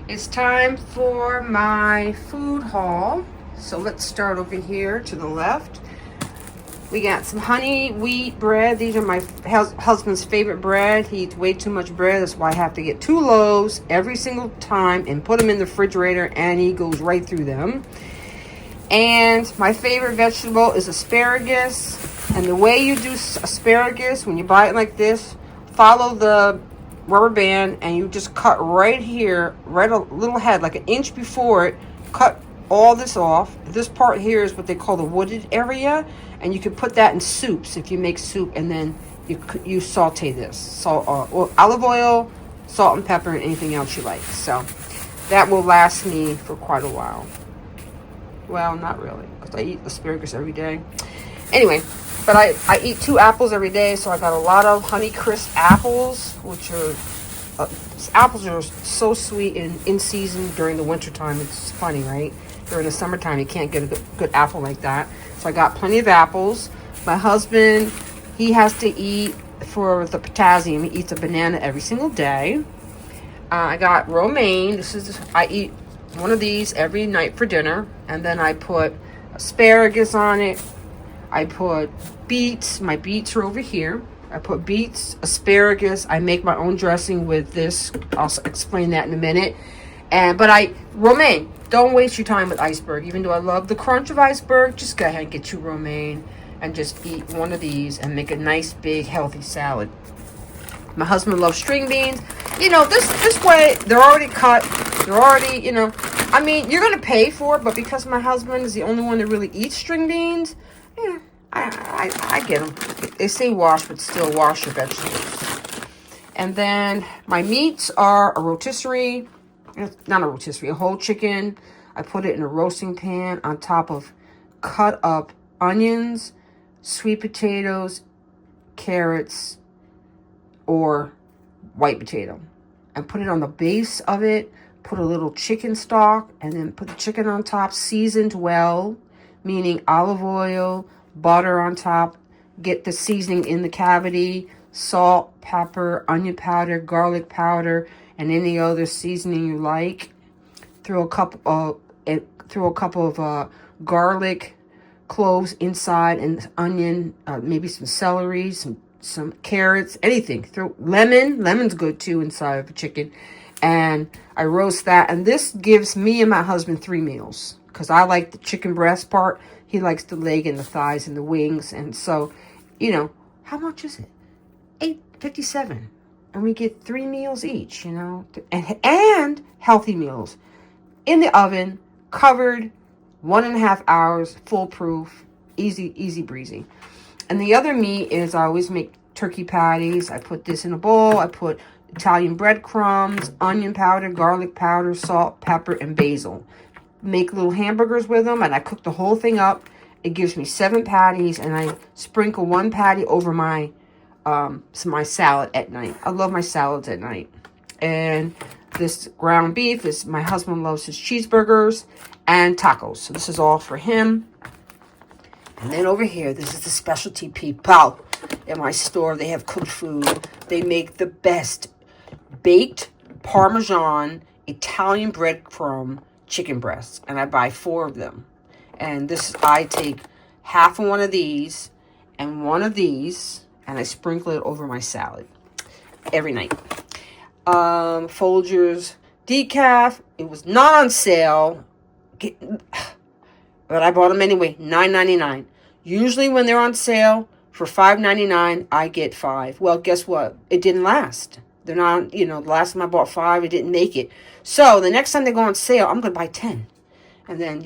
It's time for my food haul. So let's start over here to the left. We got some honey wheat bread. These are my husband's favorite bread. He eats way too much bread. That's why I have to get 2 loaves every single time and put them in the refrigerator, and he goes right through them. And my favorite vegetable is asparagus. And the way you do asparagus, when you buy it like this, follow the rubber band and you just cut right here, right a little head, like an inch before it. Cut all this off. This part here is what they call the wooded area, and you can put that in soups if you make soup, and then you saute this. Salt, olive oil, salt and pepper, and anything else you like. So that will last me for quite a while. Well, not really, because I eat asparagus every day. Anyway, but I eat 2 apples every day, so I got a lot of Honeycrisp apples, which are, apples are so sweet and in season during the wintertime. It's funny, right? During the summertime, you can't get a good apple like that. So I got plenty of apples. My husband, he has to eat for the potassium. He eats a banana every single day. I got romaine. I eat one of these every night for dinner. And then I put asparagus on it. I put beets. My beets are over here. I put beets, asparagus. I make my own dressing with this. I'll explain that in a minute. Romaine. Don't waste your time with iceberg. Even though I love the crunch of iceberg, just go ahead and get you romaine and just eat one of these and make a nice, big, healthy salad. My husband loves string beans. This way, they're already cut. They're already, you're going to pay for it, but because my husband is the only one that really eats string beans, I get them. They say wash, but still wash your vegetables. And then my meats are a rotisserie. Not a rotisserie, a whole chicken. I put it in a roasting pan on top of cut up onions, sweet potatoes, carrots, or white potato. And put it on the base of it. Put a little chicken stock, and then put the chicken on top, seasoned well, meaning olive oil, butter on top. Get the seasoning in the cavity, salt, pepper, onion powder, garlic powder, and any other seasoning you like. Throw a couple of garlic cloves inside, and onion, maybe some celery, some carrots, anything. Throw lemon's good too inside of a chicken. And I roast that, and this gives me and my husband 3 meals, because I like the chicken breast part. He likes the leg and the thighs and the wings. And so, how much is it? $8.57, and we get 3 meals each, and healthy meals in the oven, covered, 1.5 hours, foolproof, easy breezy. And the other meat is, I always make turkey patties. I put this in a bowl. I put Italian breadcrumbs, onion powder, garlic powder, salt, pepper, and basil. Make little hamburgers with them, and I cook the whole thing up. It gives me 7 patties, and I sprinkle 1 patty over my salad at night. I love my salads at night. And this ground beef is, my husband loves his cheeseburgers and tacos. So this is all for him. And then over here, this is the specialty people in my store. They have cooked food. They make the best baked Parmesan Italian breadcrumb chicken breasts, and I buy 4 of them. And I take half of one of these and one of these, and I sprinkle it over my salad every night. Folgers decaf. It was not on sale, but I bought them anyway. $9.99. Usually when they're on sale for $5.99, I get 5. Well, guess what? It didn't last. They're not, the last time I bought 5, it didn't make it. So the next time they go on sale, I'm going to buy 10. And then,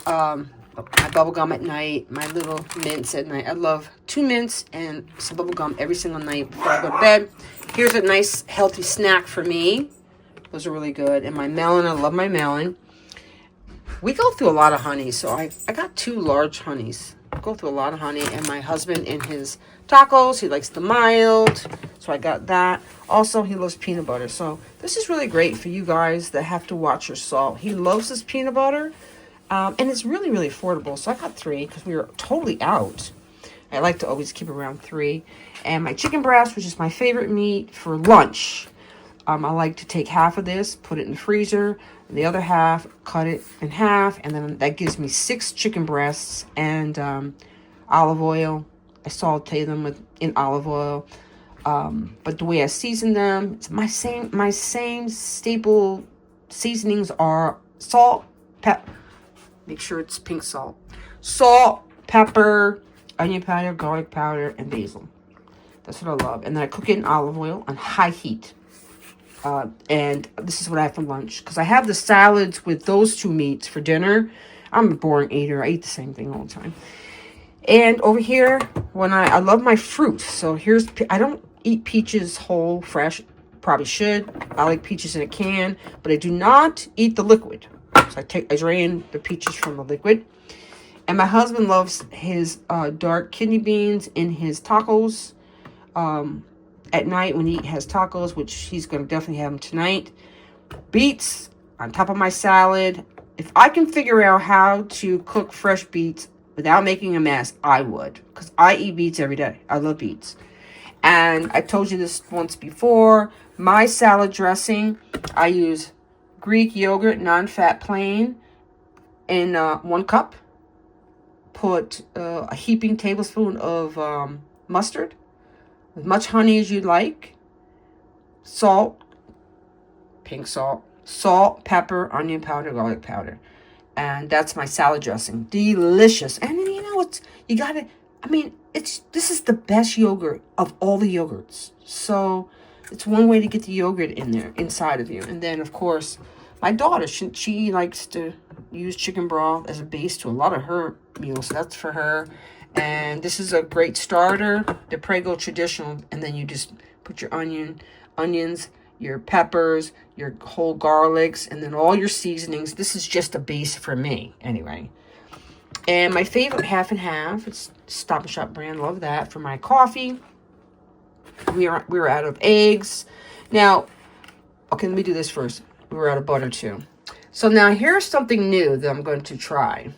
my bubble gum at night, my little mints at night. I love 2 mints and some bubble gum every single night before I go to bed. Here's a nice healthy snack for me. Those are really good. And my melon, I love my melon. We go through a lot of honey, so I got 2 large honeys. I go through a lot of honey. And my husband, in his tacos, he likes the mild, so I got that. Also, he loves peanut butter. So this is really great for you guys that have to watch your salt. He loves his peanut butter. And it's really, really affordable. So I got 3 because we were totally out. I like to always keep around 3. And my chicken breast, which is my favorite meat for lunch. I like to take half of this, put it in the freezer, and the other half, cut it in half, and then that gives me 6 chicken breasts and olive oil. I saute them in olive oil. But the way I season them, it's my same staple seasonings are salt, make sure it's pink salt, pepper, onion powder, garlic powder, and basil. That's what I love. And then I cook it in olive oil on high heat. And this is what I have for lunch. Because I have the salads with those 2 meats for dinner. I'm a boring eater. I eat the same thing all the time. And over here, when I love my fruit. So here's, I don't eat peaches whole, fresh. Probably should. I like peaches in a can. But I do not eat the liquid. So I drain the peaches from the liquid. And my husband loves his dark kidney beans in his tacos. At night when he has tacos, which he's going to definitely have them tonight. Beets on top of my salad. If I can figure out how to cook fresh beets without making a mess, I would. Because I eat beets every day. I love beets. And I told you this once before. My salad dressing, I use Greek yogurt, non-fat plain, in 1 cup. Put a heaping tablespoon of mustard. As much honey as you'd like. Salt. Pink salt, pepper, onion powder, garlic powder. And that's my salad dressing. Delicious. And you know, this is the best yogurt of all the yogurts. So it's one way to get the yogurt in there, inside of you. And then, of course, my daughter, she likes to use chicken broth as a base to a lot of her meals. So that's for her. And this is a great starter, the Prego traditional. And then you just put your onions, your peppers, your whole garlics, and then all your seasonings. This is just a base for me, anyway. And my favorite half and half, it's Stop and Shop brand. Love that for my coffee. We were out of eggs. Now, okay, let me do this first. We were out of butter too. So now here's something new that I'm going to try.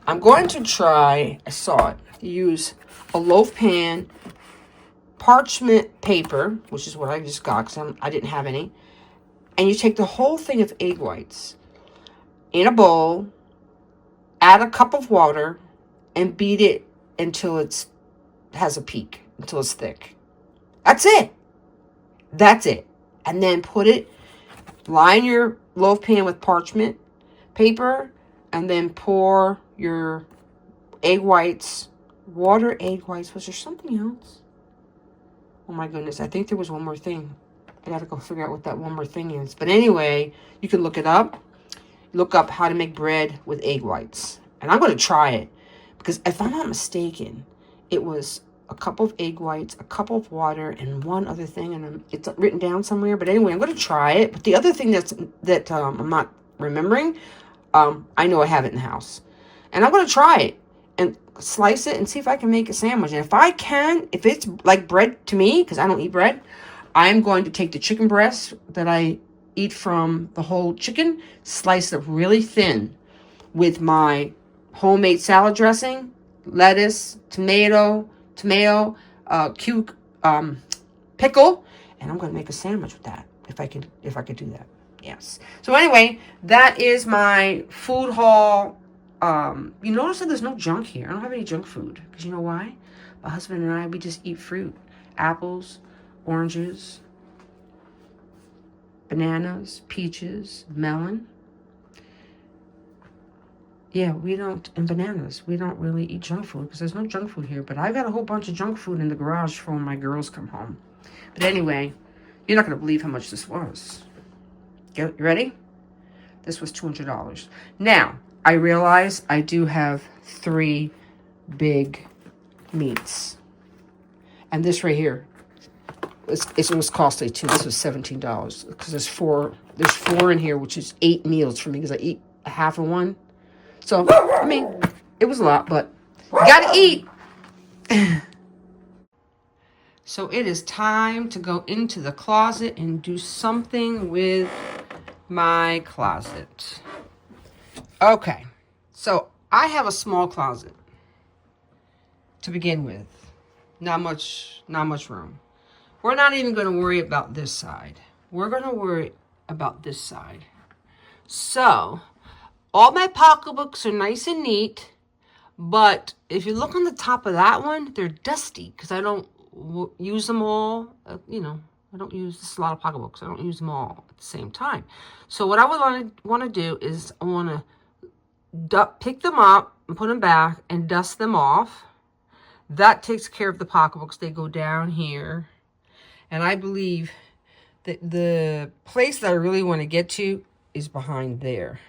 I'm going to try, I saw it, use a loaf pan, parchment paper, which is what I just got because I didn't have any. And you take the whole thing of egg whites in a bowl, add a cup of water, and beat it until it has a peak, until it's thick. That's it. That's it. And then line your loaf pan with parchment paper, and then pour your egg whites, egg whites. Was there something else? Oh my goodness, I think there was one more thing. I gotta go figure out what that one more thing is. But anyway, you can look it up. Look up how to make bread with egg whites. And I'm gonna try it. Because if I'm not mistaken, it was a cup of egg whites, a cup of water, and one other thing. And it's written down somewhere. But anyway, I'm gonna try it. But the other thing that I'm not remembering, I know I have it in the house. And I'm going to try it and slice it and see if I can make a sandwich. And if I can, if it's like bread to me, because I don't eat bread, I'm going to take the chicken breast that I eat from the whole chicken, slice it really thin with my homemade salad dressing, lettuce, tomato, pickle, and I'm going to make a sandwich with that if I could do that. Yes. So anyway, that is my food haul. You notice that there's no junk here. I don't have any junk food. Because you know why? My husband and I, we just eat fruit. Apples, oranges, bananas, peaches, melon. Yeah, and bananas. We don't really eat junk food because there's no junk food here. But I got a whole bunch of junk food in the garage for when my girls come home. But anyway, you're not going to believe how much this was. You ready? This was $200. Now, I realize I do have 3 big meats. And this right here, it was costly too. This was $17 because there's 4 in here, which is 8 meals for me because I eat a half of one. So, I mean, it was a lot, but you gotta eat. So it is time to go into the closet and do something with my closet. Okay, so I have a small closet to begin with. Not much room. We're not even going to worry about this side. we're going to worry about this side. So, all my pocketbooks are nice and neat, but if you look on the top of that one, they're dusty because I don't use them all. You know, I don't use this, a lot of pocketbooks. I don't use them all at the same time. So what I would want to do is I want to pick them up and put them back and dust them off. That takes care of the pocketbooks. They go down here. And I believe that the place that I really want to get to is behind there.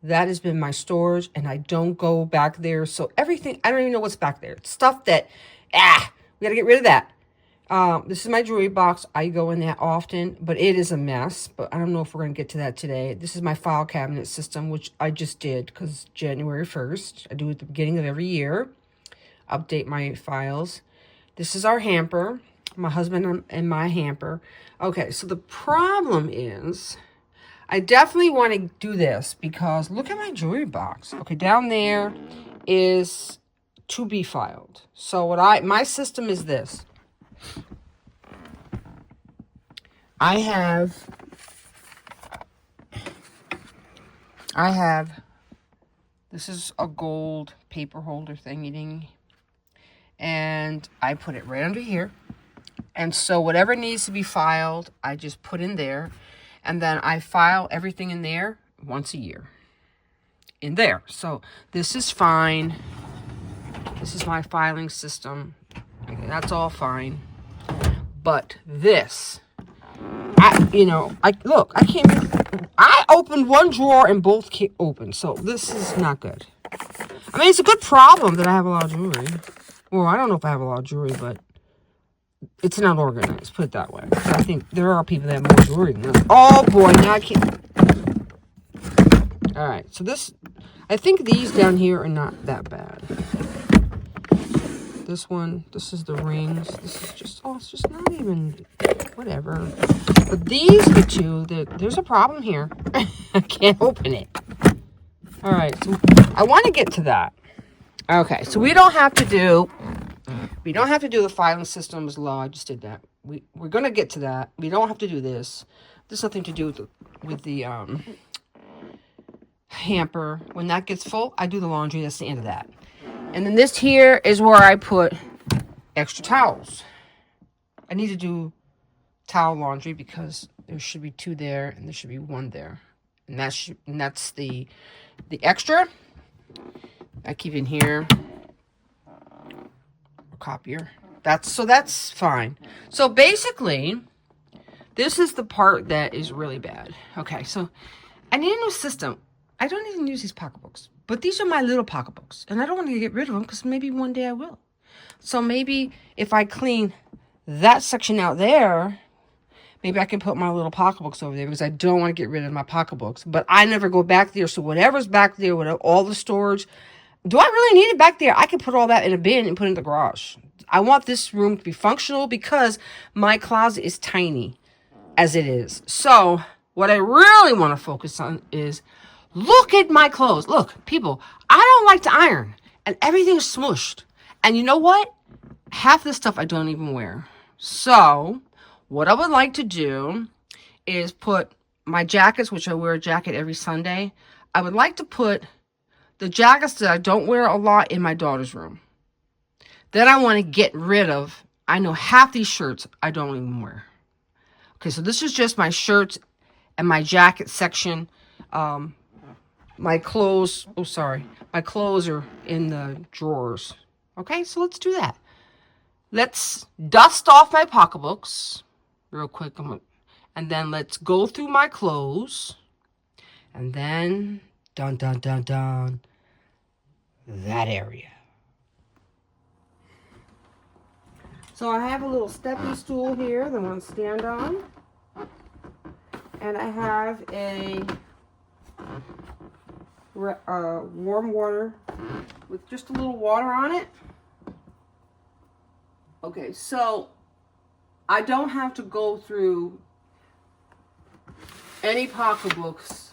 That has been my storage, and I don't go back there. So everything, I don't even know what's back there. It's stuff that, we got to get rid of that. This is my jewelry box. I go in that often, but it is a mess. But I don't know if we're going to get to that today. This is my file cabinet system, which I just did because January 1st. I do it at the beginning of every year. Update my files. This is our hamper. My husband and my hamper. Okay, so the problem is I definitely want to do this because look at my jewelry box. Okay, down there is to be filed. So my system is this. I have this is a gold paper holder thingy, and I put it right under here. And so whatever needs to be filed, I just put in there. And then I file everything in there once a year. In there. So this is fine. This is my filing system. Okay, that's all fine. But this, I opened one drawer and both can't open. So this is not good. I mean, it's a good problem that I have a lot of jewelry. Well, I don't know if I have a lot of jewelry, but it's not organized, put it that way. So I think there are people that have more jewelry than that. Oh boy, now I can't. Alright, so this, I think these down here are not that bad. This one, this is the rings. This is just, it's just not even, whatever. But these are the two, there's a problem here. I can't open it. Alright, so I want to get to that. Okay, so we don't have to do the filing system as law. I just did that. We're going to get to that. We don't have to do this. There's nothing to do with the hamper. When that gets full, I do the laundry. That's the end of that. And then this here is where I put extra towels. I need to do towel laundry because there should be 2 there and there should be 1 there. And that's the extra. I keep in here. Copier. That's fine. So basically, this is the part that is really bad. Okay, so I need a new system. I don't even use these pocketbooks, but these are my little pocketbooks, and I don't want to get rid of them because maybe one day I will. So maybe if I clean that section out there, maybe I can put my little pocketbooks over there because I don't want to get rid of my pocketbooks. But I never go back there, so whatever's back there, all the storage. Do I really need it back there? I can put all that in a bin and put it in the garage. I want this room to be functional because my closet is tiny as it is. So what I really want to focus on is look at my clothes. Look, people, I don't like to iron and everything's smushed. And you know what? Half this stuff I don't even wear. So what I would like to do is put my jackets, which I wear a jacket every Sunday. I would like to put the jackets that I don't wear a lot in my daughter's room. Then I want to get rid of, I know half these shirts I don't even wear. Okay, so this is just my shirts and my jacket section. My clothes, my clothes are in the drawers. Okay, so let's do that. Let's dust off my pocketbooks real quick. And then let's go through my clothes. And then, dun, dun, dun, dun, that area. So I have a little stepping stool here that I want to stand on. And I have a warm water with just a little water on it. Okay, so I don't have to go through any pocketbooks.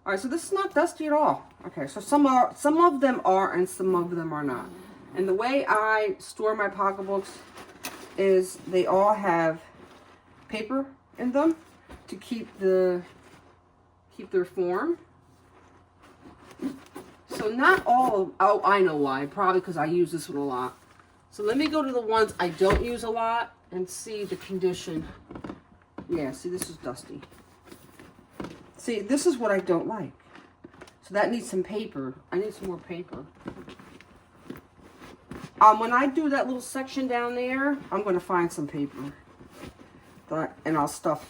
All right, so this is not dusty at all. Okay, so some of them are and some of them are not. And the way I store my pocketbooks is they all have paper in them to keep their form. So not all, oh, I know why. Probably because I use this one a lot. So let me go to the ones I don't use a lot and see the condition. Yeah, see, this is dusty. See, this is what I don't like. So that needs some paper. I need some more paper. When I do that little section down there, I'm going to find some paper. And I'll stuff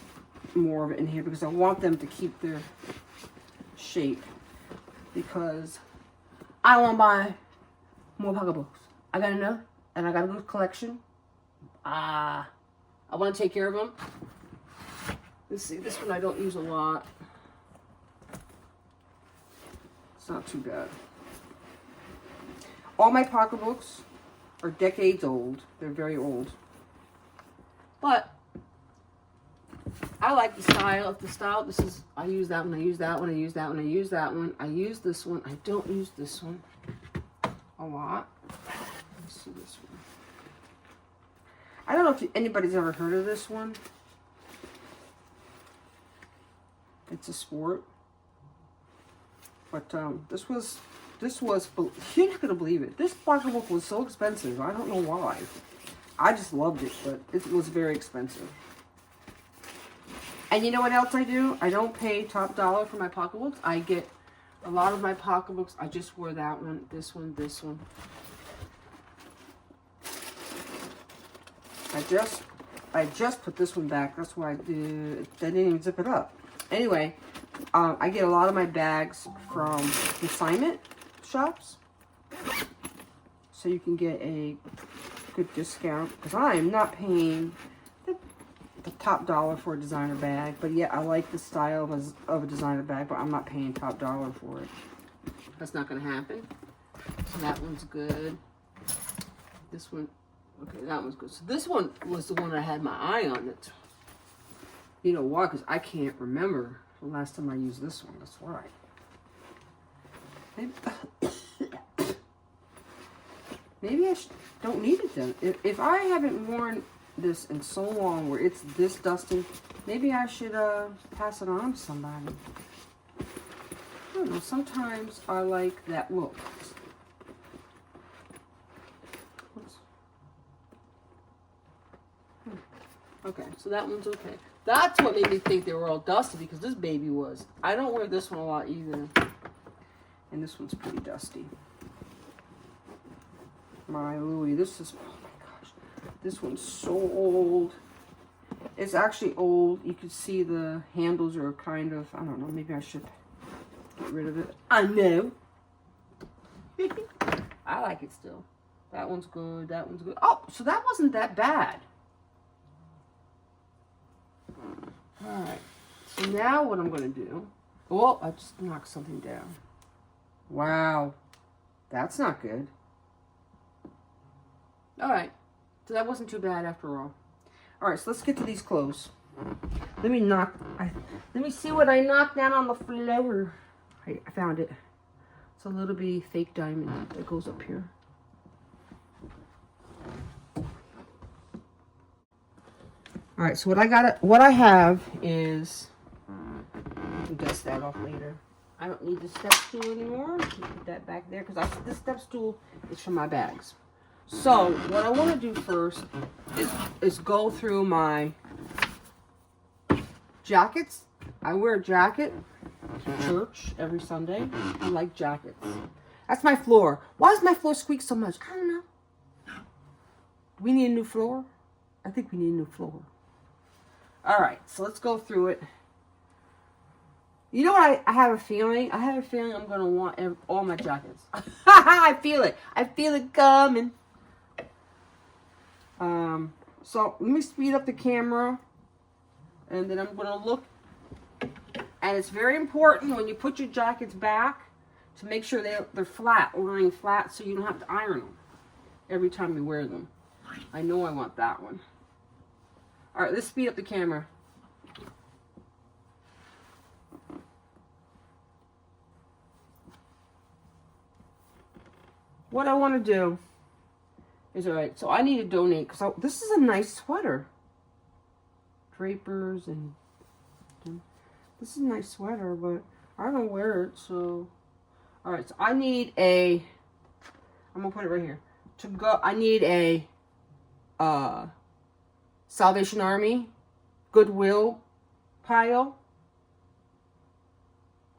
more of it in here because I want them to keep their shape. Because I want to buy more pocketbooks. I got enough, and I got a good collection. I want to take care of them. Let's see, this one I don't use a lot. It's not too bad. All my pocketbooks are decades old. They're very old. But I like the style. If the style, this is, I use that one, I use that one, I use that one, I use that one. I use this one. I don't use this one a lot. Let's see this one. I don't know if anybody's ever heard of this one. It's a sport. But this was, you're not going to believe it. This pocketbook was so expensive. I don't know why. I just loved it, but it was very expensive. And you know what else I do? I don't pay top dollar for my pocketbooks. I get a lot of my pocketbooks. I just wear that one, this one, this one. I just put this one back. That's why I didn't even zip it up. Anyway, I get a lot of my bags from consignment shops. So you can get a good discount. Because I am not paying the top dollar for a designer bag. But yeah, I like the style of a designer bag. But I'm not paying top dollar for it. That's not going to happen. So that one's good. This one, okay, that one's good. So this one was the one I had my eye on it. You know why? Because I can't remember the last time I used this one. That's why. Maybe I don't need it then. If I haven't worn this in so long where it's this dusty, maybe I should pass it on to somebody. I don't know. Sometimes I like that look. Okay, so that one's okay. That's what made me think they were all dusty, because this baby was. I don't wear this one a lot either. And this one's pretty dusty. My Louie, this is, oh my gosh. This one's so old. It's actually old. You can see the handles are kind of, I don't know, maybe I should get rid of it. I know. I like it still. That one's good, that one's good. Oh, so that wasn't that bad. Alright, so now what I'm going to do, oh, I just knocked something down. Wow, that's not good. Alright, so that wasn't too bad after all. Alright, so let's get to these clothes. Let me see what I knocked down on the floor. I found it. It's a little bit fake diamond that goes up here. All right, so what I have is, I can dust that off later. I don't need the step stool anymore. Put that back there because this step stool is for my bags. So what I want to do first is go through my jackets. I wear a jacket to church every Sunday. I like jackets. That's my floor. Why does my floor squeak so much? I don't know. Do we need a new floor? I think we need a new floor. All right, so let's go through it. You know what? I have a feeling. I have a feeling I'm going to want all my jackets. I feel it. I feel it coming. So let me speed up the camera. And then I'm going to look. And it's very important when you put your jackets back to make sure they're flat, lying flat, so you don't have to iron them every time you wear them. I know I want that one. All right, let's speed up the camera. What I want to do is, all right, so I need to donate, because this is a nice sweater. Drapers and this is a nice sweater, but I don't wear it, so. All right, so I need a, I'm gonna put it right here. To go, I need a Salvation Army Goodwill pile.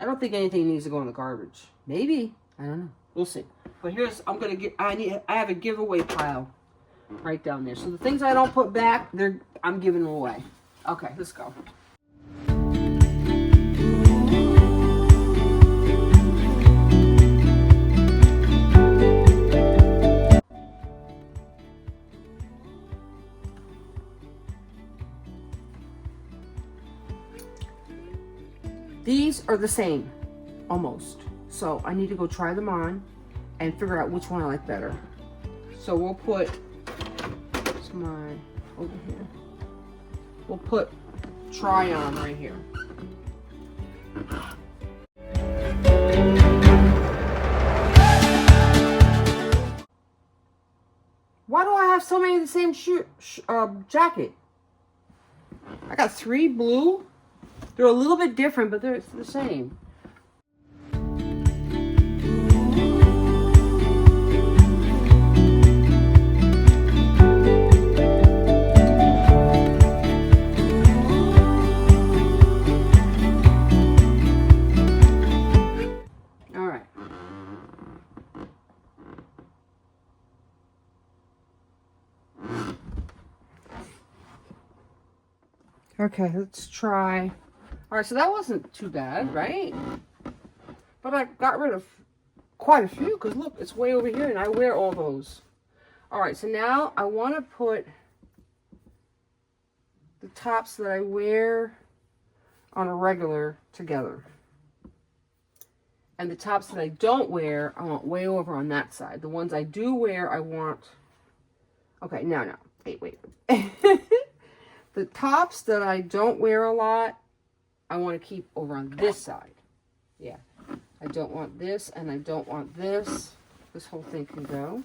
I don't think anything needs to go in the garbage. Maybe, I don't know. We'll see. But here's, I'm gonna get, I have a giveaway pile right down there. So the things I don't put back, I'm giving them away. Okay, let's go. These are the same, almost. So I need to go try them on and figure out which one I like better. So we'll put, what's mine over here? We'll put try on right here. Why do I have so many of the same jacket? I got 3 blue. They're a little bit different, but they're the same. All right. Okay, let's try. All right, so that wasn't too bad, right? But I got rid of quite a few because look, it's way over here and I wear all those. All right, so now I want to put the tops that I wear on a regular together. And the tops that I don't wear, I want way over on that side. The ones I do wear, I want... Okay, no. Wait. The tops that I don't wear a lot, I want to keep over on this side. Yeah. I don't want this and I don't want this. This whole thing can go.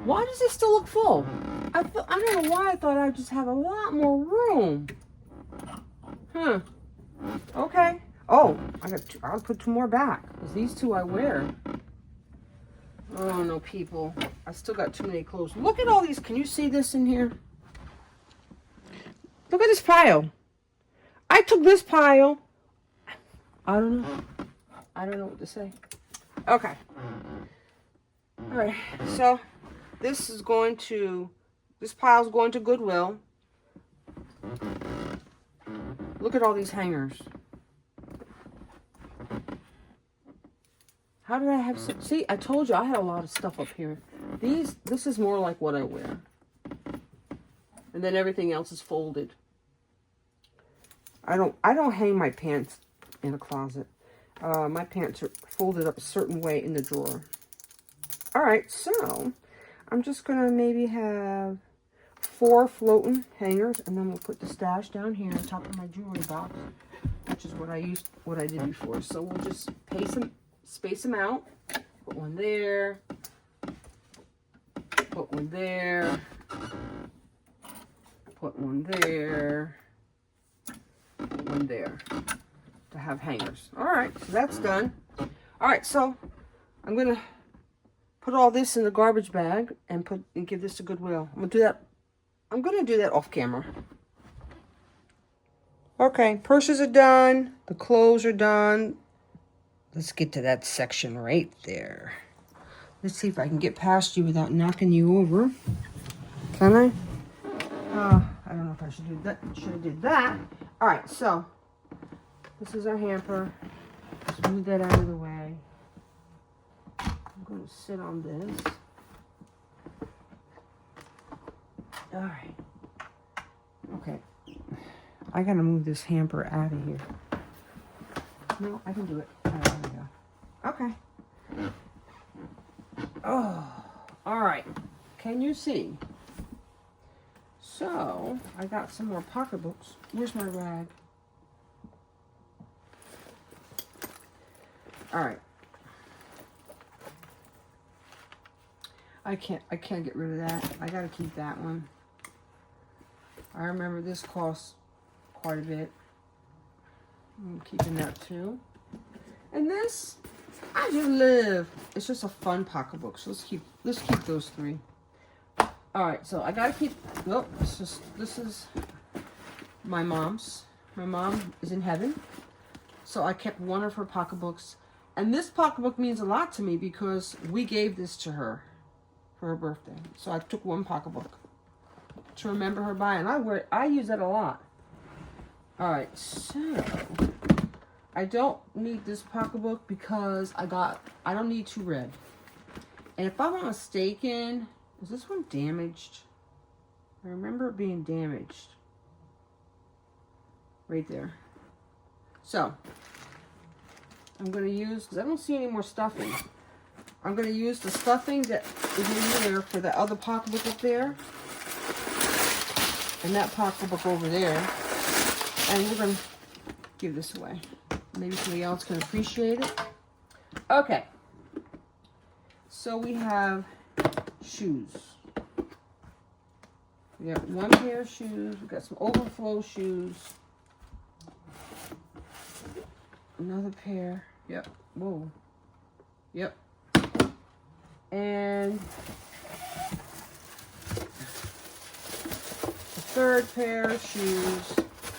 Why does it still look full? I don't know why I thought I'd just have a lot more room. Huh. Okay. Oh, I'll put 2 more back. Because these 2 I wear. Oh, no, people. I still got too many clothes. Look at all these. Can you see this in here? Look at this pile. I took this pile. I don't know. I don't know what to say. Okay. All right. So... this pile's going to Goodwill. Look at all these hangers. How did I have some? See, I told you I had a lot of stuff up here. This is more like what I wear. And then everything else is folded. I don't hang my pants in a closet. My pants are folded up a certain way in the drawer. All right, so I'm just gonna maybe have 4 floating hangers, and then we'll put the stash down here on top of my jewelry box, which is what I did before. So we'll just space them out. Put one there. Put one there. Put one there. Put one there. To have hangers. All right, so that's done. All right, so I'm gonna put all this in the garbage bag and give this to Goodwill. I'm gonna do that off camera. Okay, purses are done. The clothes are done. Let's get to that section right there. Let's see if I can get past you without knocking you over. Can I? I don't know if I should do that. Should have did that. All right, so this is our hamper. Just move that out of the way. I'm going to sit on this. All right. Okay. I got to move this hamper out of here. No, I can do it. Oh, there we go. Okay. Oh, all right. Can you see? So, I got some more pocketbooks. Where's my rag? All right. I can't get rid of that. I gotta keep that one. I remember this costs quite a bit. I'm keeping that too. And this, I just live. It's just a fun pocketbook. So let's keep those 3. All right, so I gotta keep. Nope, this is my mom's. My mom is in heaven, so I kept one of her pocketbooks, and this pocketbook means a lot to me because we gave this to her for her birthday. So I took one pocketbook to remember her by, and I use that a lot. All right, so I don't need this pocketbook because I don't need 2 red, and if I'm not mistaken. Is this one damaged? I remember it being damaged. Right there. So, I'm going to use, because I don't see any more stuffing. I'm going to use the stuffing that is in there for the other pocketbook up there. And that pocketbook over there. And we're going to give this away. Maybe somebody else can appreciate it. Okay. So we have shoes. We got 1 pair of shoes. We got some overflow shoes. Another pair. Yep. Whoa. Yep. And the 3rd pair of shoes.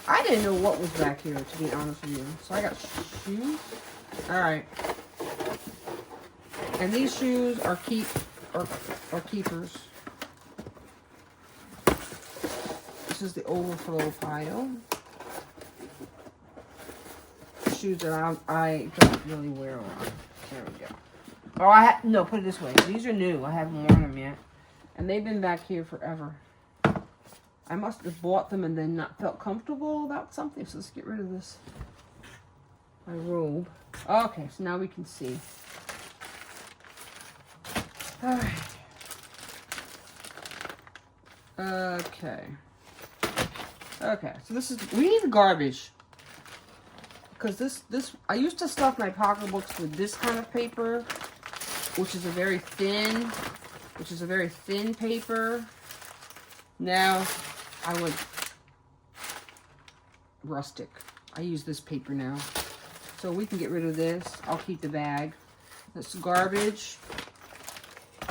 I didn't know what was back here, to be honest with you. So I got shoes. All right. And these shoes are keepers. This is the overflow pile. Shoes that I don't really wear a lot. There we go. Oh, no, put it this way. These are new. I haven't worn them yet. And they've been back here forever. I must have bought them and then not felt comfortable about something. So let's get rid of this. My robe. Okay, so now we can see. All right. Okay, so we need the garbage. Because this, I used to stuff my pocketbooks with this kind of paper, which is a very thin paper. Now, I would rustic. I use this paper now. So we can get rid of this. I'll keep the bag. That's garbage.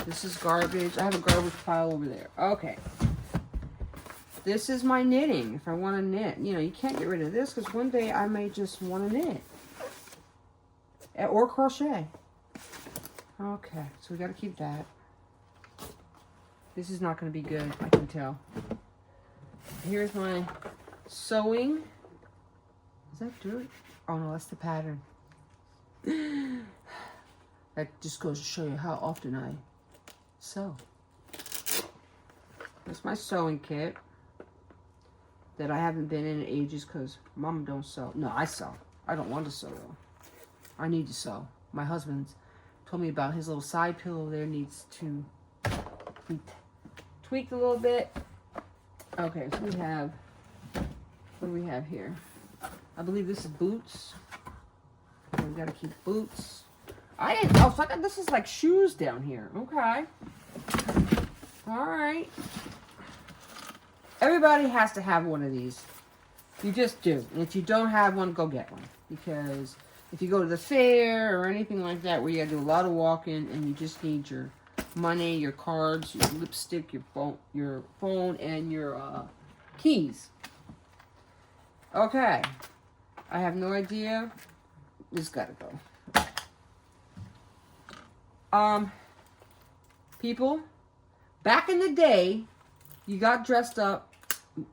This is garbage. I have a garbage pile over there. Okay. This is my knitting, if I want to knit. You know, you can't get rid of this because one day I may just want to knit. Or crochet. Okay, so we got to keep that. This is not going to be good, I can tell. Here's my sewing. Is that dirt? Oh no, that's the pattern. That just goes to show you how often I sew. That's my sewing kit that I haven't been in ages because Mom don't sew. No, I sew. I don't want to sew though. I need to sew. My husband's told me about his little side pillow there needs to be tweaked a little bit. Okay, so we have, what do we have here? I believe this is boots. Okay, we gotta keep boots. This is like shoes down here. Okay. All right. Everybody has to have one of these. You just do. And if you don't have one, go get one. Because if you go to the fair or anything like that where you gotta do a lot of walking and you just need your money, your cards, your lipstick, your phone, and your keys. Okay. I have no idea. This gotta go. People, back in the day, you got dressed up,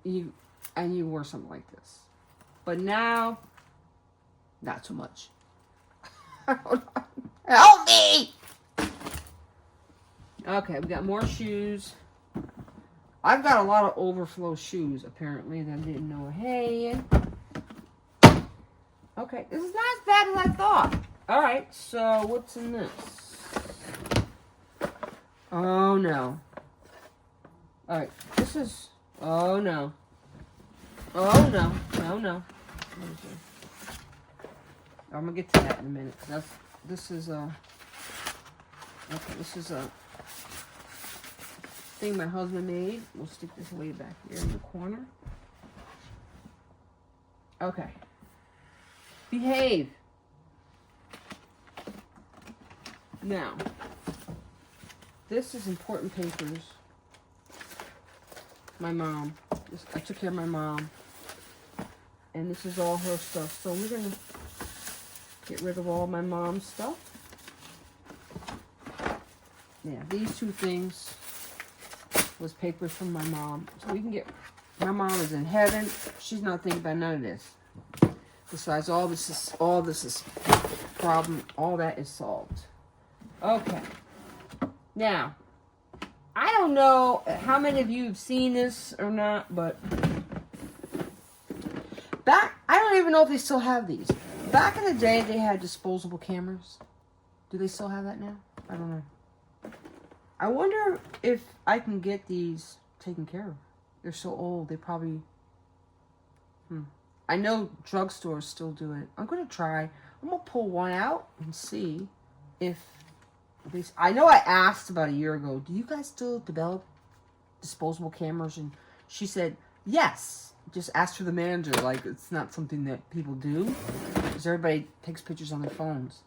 and you wore something like this. But now, not so much. Help me! Okay, we got more shoes. I've got a lot of overflow shoes, apparently, that I didn't know. Hey. Okay, this is not as bad as I thought. Alright, so what's in this? Oh, no. Alright, this is... Oh, no. Oh, no. No, no. I'm gonna get to that in a minute. This is a thing my husband made. We'll stick this way back here in the corner. Okay. Behave. Now, this is important papers. My mom. I took care of my mom. And this is all her stuff. So we're going to get rid of all my mom's stuff. Yeah, these two things was papers from my mom. So we can get... My mom is in heaven. She's not thinking about none of this. Besides, all this is problem. All that is solved. Okay. Now, I don't know how many of you have seen this or not, but I don't even know if they still have these. Back in the day, they had disposable cameras. Do they still have that now? I don't know. I wonder if I can get these taken care of. They're so old, they probably... I know drugstores still do it. I'm going to try. I'm going to pull one out and see if... I know I asked about a year ago, do you guys still develop disposable cameras? And she said, yes. Just ask for the manager. Like, it's not something that people do. Because everybody takes pictures on their phones.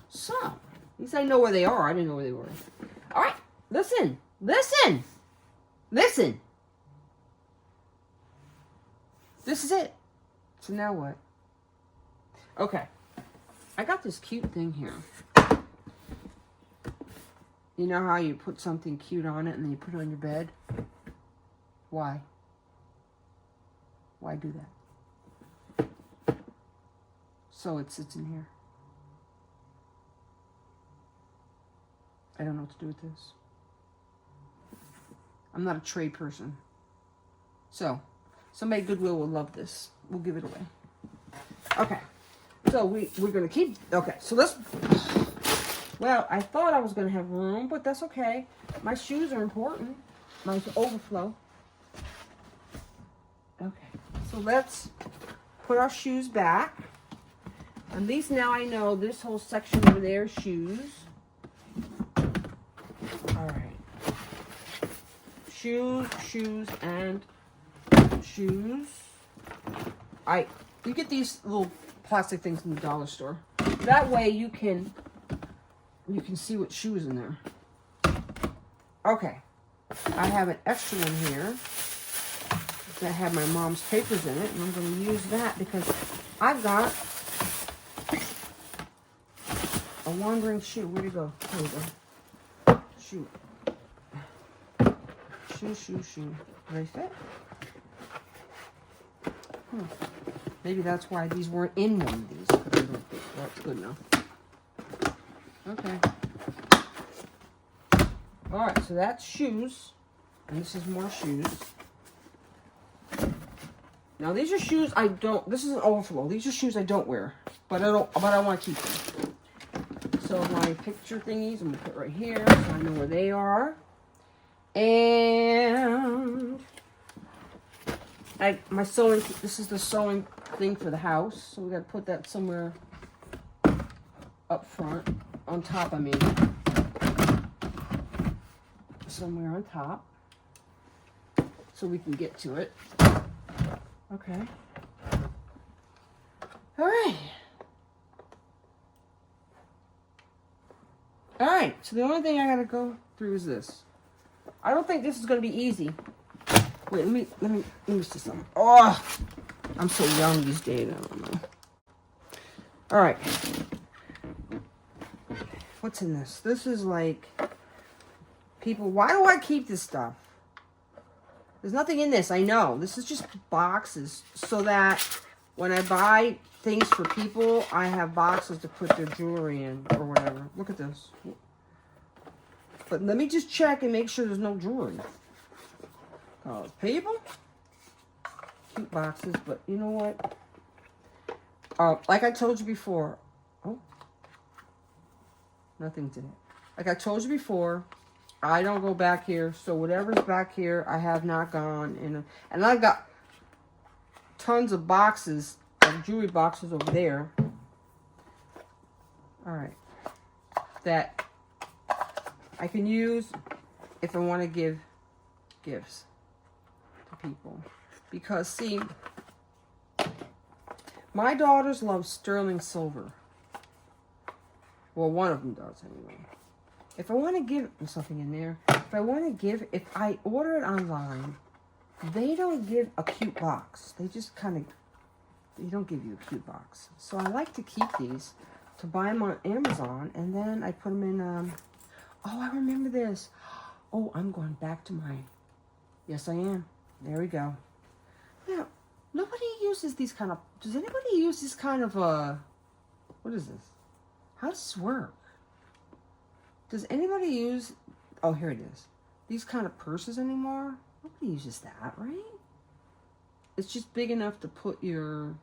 So, at least I know where they are. I didn't know where they were. All right. Listen. Listen. Listen. This is it. So now what? Okay. I got this cute thing here. You know how you put something cute on it and then you put it on your bed? Why? Why do that? So it sits in here. I don't know what to do with this. I'm not a trade person. So, somebody at Goodwill will love this. We'll give it away. Okay. So we're going to keep... Okay, so let's... Well, I thought I was going to have room, but that's okay. My shoes are important. My overflow. Okay. So let's put our shoes back. At least now I know this whole section over there is shoes. All right. Shoes, shoes, and shoes. You get these little plastic things in the dollar store. That way you can see what shoes in there. Okay. I have an extra one here that had my mom's papers in it, and I'm going to use that because I've got a wandering shoe. Where'd it go? There we go. Shoe. Shoe, shoe, shoe. Do they fit? Maybe that's why these weren't in one of these. That's good enough. Okay. Alright, so that's shoes. And this is more shoes. Now these are shoes I don't, this is an overflow. These are shoes I don't wear. But I want to keep them. So my picture thingies, I'm going to put right here so I know where they are. And my sewing, this is the sewing thing for the house. So we got to put that somewhere up front, on top I mean. Somewhere on top. So we can get to it. Okay. All right. All right. So the only thing I gotta go through is this. I don't think this is gonna be easy. Wait, let me see something. Oh, I'm so young these days. I don't know. All right. What's in this? This is like people. Why do I keep this stuff? There's nothing in this, I know. This is just boxes so that when I buy things for people, I have boxes to put their jewelry in or whatever. Look at this. But let me just check and make sure there's no jewelry. Oh, people? Cute boxes, but you know what? Like I told you before. Oh. Nothing's in it. Like I told you before, I don't go back here, so whatever's back here, I have not gone in. And I've got tons of boxes, of jewelry boxes over there. All right. That I can use if I want to give gifts to people. Because, see, my daughters love sterling silver. Well, one of them does, anyway. If I want to give something in there, if I order it online, they don't give a cute box. They just they don't give you a cute box. So I like to keep these to buy them on Amazon, and then I put them in, oh, I remember this. Oh, I'm going back to yes, I am. There we go. Now, nobody uses these kind of, does anybody use this kind of, what is this? How does this work? Does anybody use, oh, here it is. These kind of purses anymore? Nobody uses that, right? It's just big enough to put your,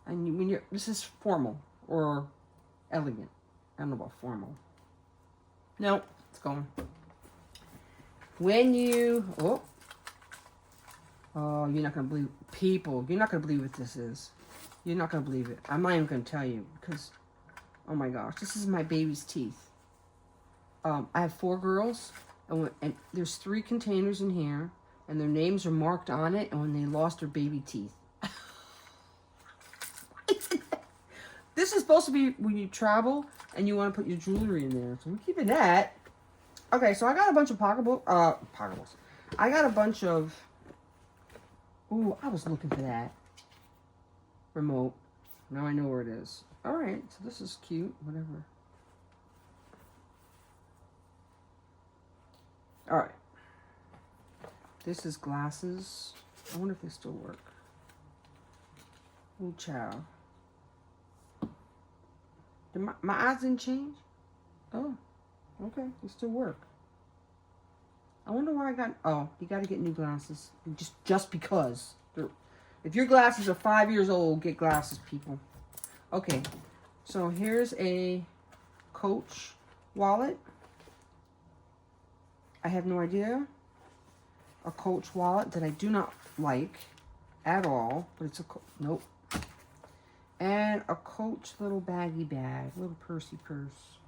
and when this is formal or elegant. I don't know about formal. No, it's going. When you, oh, you're not going to believe, people, you're not going to believe what this is. You're not going to believe it. I'm not even going to tell you because, oh my gosh, this is my baby's teeth. I have 4 girls, and there's 3 containers in here, and their names are marked on it, and when they lost their baby teeth. This is supposed to be when you travel, and you want to put your jewelry in there, so we're keeping that. Okay, so I got a bunch of pocketbooks. I got a bunch of, ooh, I was looking for that. Remote. Now I know where it is. All right, so this is cute, whatever. All right. This is glasses. I wonder if they still work. Oh, chow. Did my eyes didn't change? Oh, okay. They still work. I wonder why I got, oh, you got to get new glasses. Just because. If your glasses are 5 years old, get glasses, people. Okay. So here's a Coach wallet. I have no idea. A Coach wallet that I do not like at all, but it's nope. And a Coach little baggy bag, little pursy purse.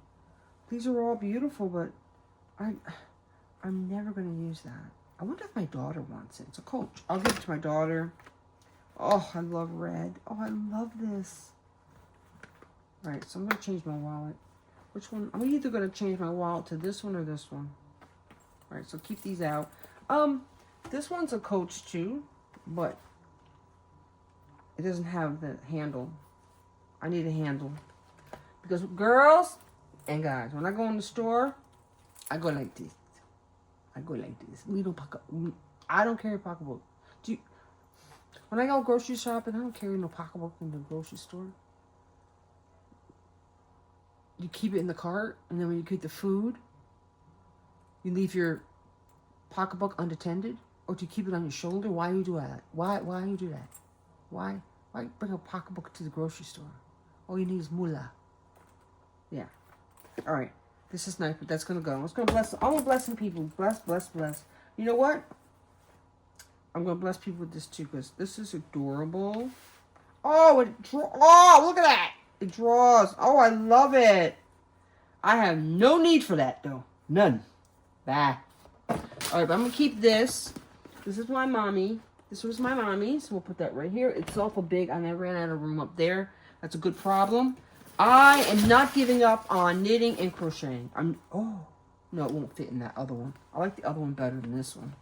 These are all beautiful, but I'm never going to use that. I wonder if my daughter wants it. It's a Coach. I'll give it to my daughter. Oh, I love red. Oh, I love this. All right, so I'm going to change my wallet. Which one? I'm either going to change my wallet to this one or this one. All right, so keep these out. This one's a Coach too, but it doesn't have the handle. I need a handle. Because girls and guys, when I go in the store, I go like this. I go like this. I don't carry a pocketbook. When I go grocery shopping, I don't carry no pocketbook in the grocery store. you keep it in the cart, and then when you get the food, you leave your pocketbook unattended, or do you keep it on your shoulder? Why do you do that? Why do you do that? Why bring a pocketbook to the grocery store? All you need is moolah. Yeah. All right. This is nice, but that's gonna go. I'm gonna bless some people. Bless. You know what? I'm gonna bless people with this too, because this is adorable. Oh, look at that! It draws. Oh, I love it. I have no need for that though. None. Bah. All right, but I'm gonna keep this. This is my mommy. This was my mommy, so we'll put that right here. It's awful big, and I ran out of room up there. That's a good problem. I am not giving up on knitting and crocheting. Oh, no, it won't fit in that other one. I like the other one better than this one.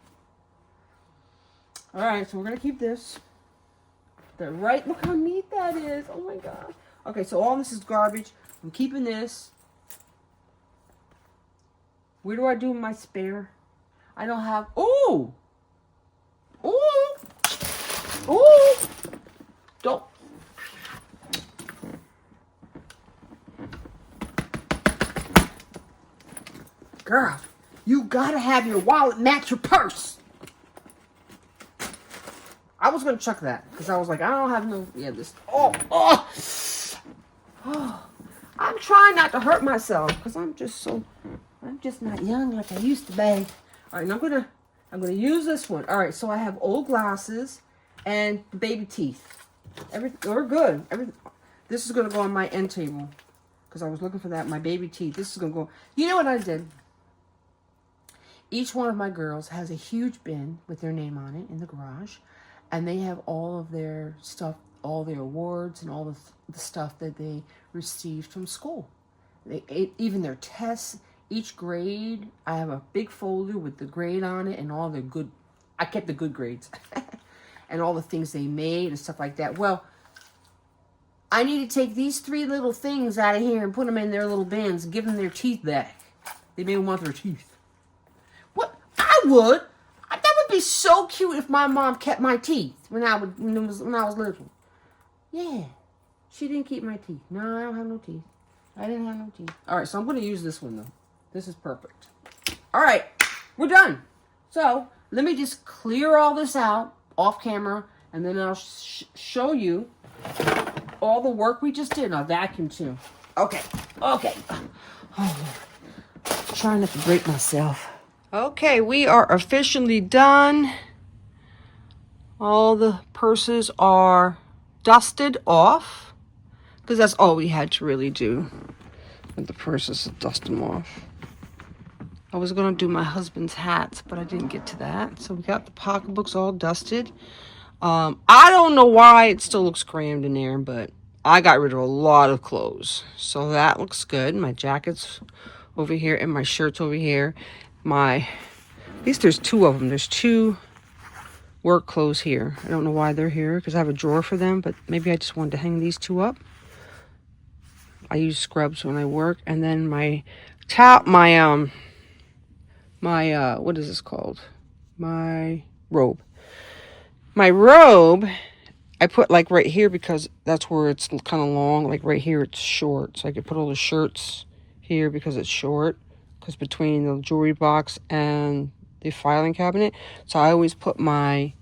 All right, so we're gonna keep this. Look how neat that is. Oh my God. Okay, so all this is garbage. I'm keeping this. Where do I do my spare? I don't have, ooh! Don't. Girl, you gotta have your wallet match your purse. I was gonna chuck that because I was like, I don't have no. Yeah, this. Oh. I'm trying not to hurt myself because I'm just not young like I used to be. All right, now I'm gonna use this one. All right, so I have old glasses and baby teeth. Everything, we're good. This is gonna go on my end table because I was looking for that. My baby teeth. This is gonna go. You know what I did? Each one of my girls has a huge bin with their name on it in the garage, and they have all of their stuff, all their awards, and all the stuff that they received from school. Even their tests, each grade. I have a big folder with the grade on it and all the good. I kept the good grades and all the things they made and stuff like that. Well, I need to take these 3 little things out of here and put them in their little bins and give them their teeth back. They may want their teeth. I would. That would be so cute if my mom kept my teeth when I was little. Yeah. She didn't keep my teeth. No, I don't have no teeth. I didn't have no teeth. All right, so I'm going to use this one, though. This is perfect. All right, we're done. So let me just clear all this out off camera, and then I'll show you all the work we just did. I'll vacuum, too. Okay. Oh, trying not to break myself. Okay, we are officially done. All the purses are dusted off because that's all we had to really do with the purses, dust them off. I was going to do my husband's hats, but I didn't get to that. So we got the pocketbooks all dusted. I don't know why it still looks crammed in there, but I got rid of a lot of clothes. So that looks good. My jacket's over here and my shirt's over here. At least there's 2 of them. There's 2 work clothes here. I don't know why they're here because I have a drawer for them, but maybe I just wanted to hang these 2 up. I use scrubs when I work, and then my what is this called? My robe. My robe, I put like right here because that's where it's kind of long. Like right here, it's short, so I could put all the shirts here because it's short. Because between the jewelry box and the filing cabinet, so I always put my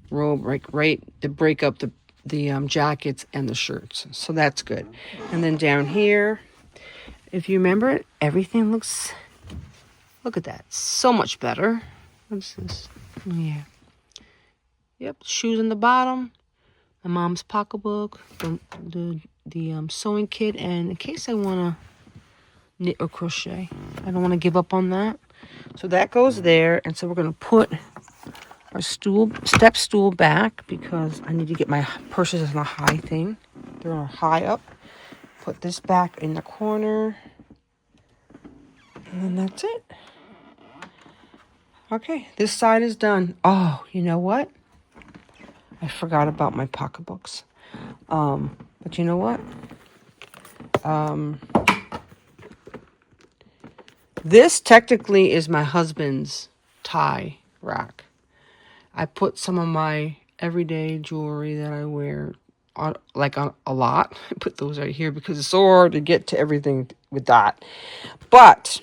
robe right to break up the jackets and the shirts. So that's good. And then down here, if you remember, everything looks. Look at that, so much better. What's this? Yeah. Yep, shoes on the bottom. My mom's pocketbook, the sewing kit, and in case I wanna knit or crochet. I don't want to give up on that. So that goes there. And so we're going to put our step stool back because I need to get my purses on a high thing. They're on high up. Put this back in the corner. And then that's it. Okay, this side is done. Oh, you know what? I forgot about my pocketbooks. But you know what? This technically is my husband's tie rack. I put some of my everyday jewelry that I wear like a lot. I put those right here because it's so hard to get to everything with that. But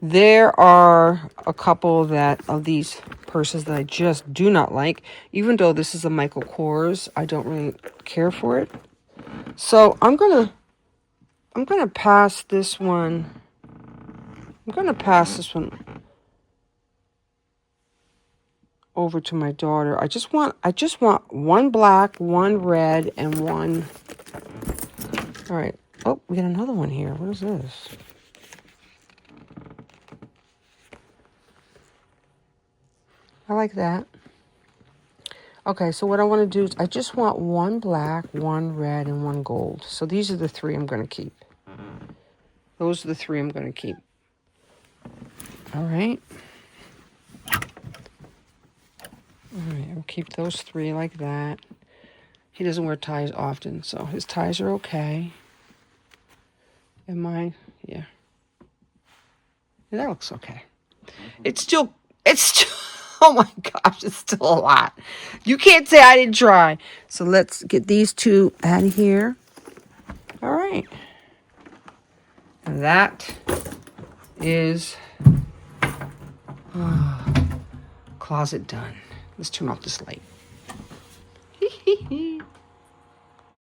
there are a couple of these purses that I just do not like. Even though this is a Michael Kors, I don't really care for it. So I'm gonna pass this one. I'm gonna pass this one over to my daughter. I just want one black, one red, and one. All right. Oh, we got another one here. What is this? I like that. Okay, so what I want to do is I just want one black, one red, and one gold. So these are the three I'm going to keep. Those are the three I'm going to keep. All right. All right, I'll keep those three like that. He doesn't wear ties often, so his ties are okay. And mine, yeah. That looks okay. It's still, oh my gosh, it's still a lot. You can't say I didn't try. So let's get these two out of here. All right. And that is closet done. Let's turn off this light.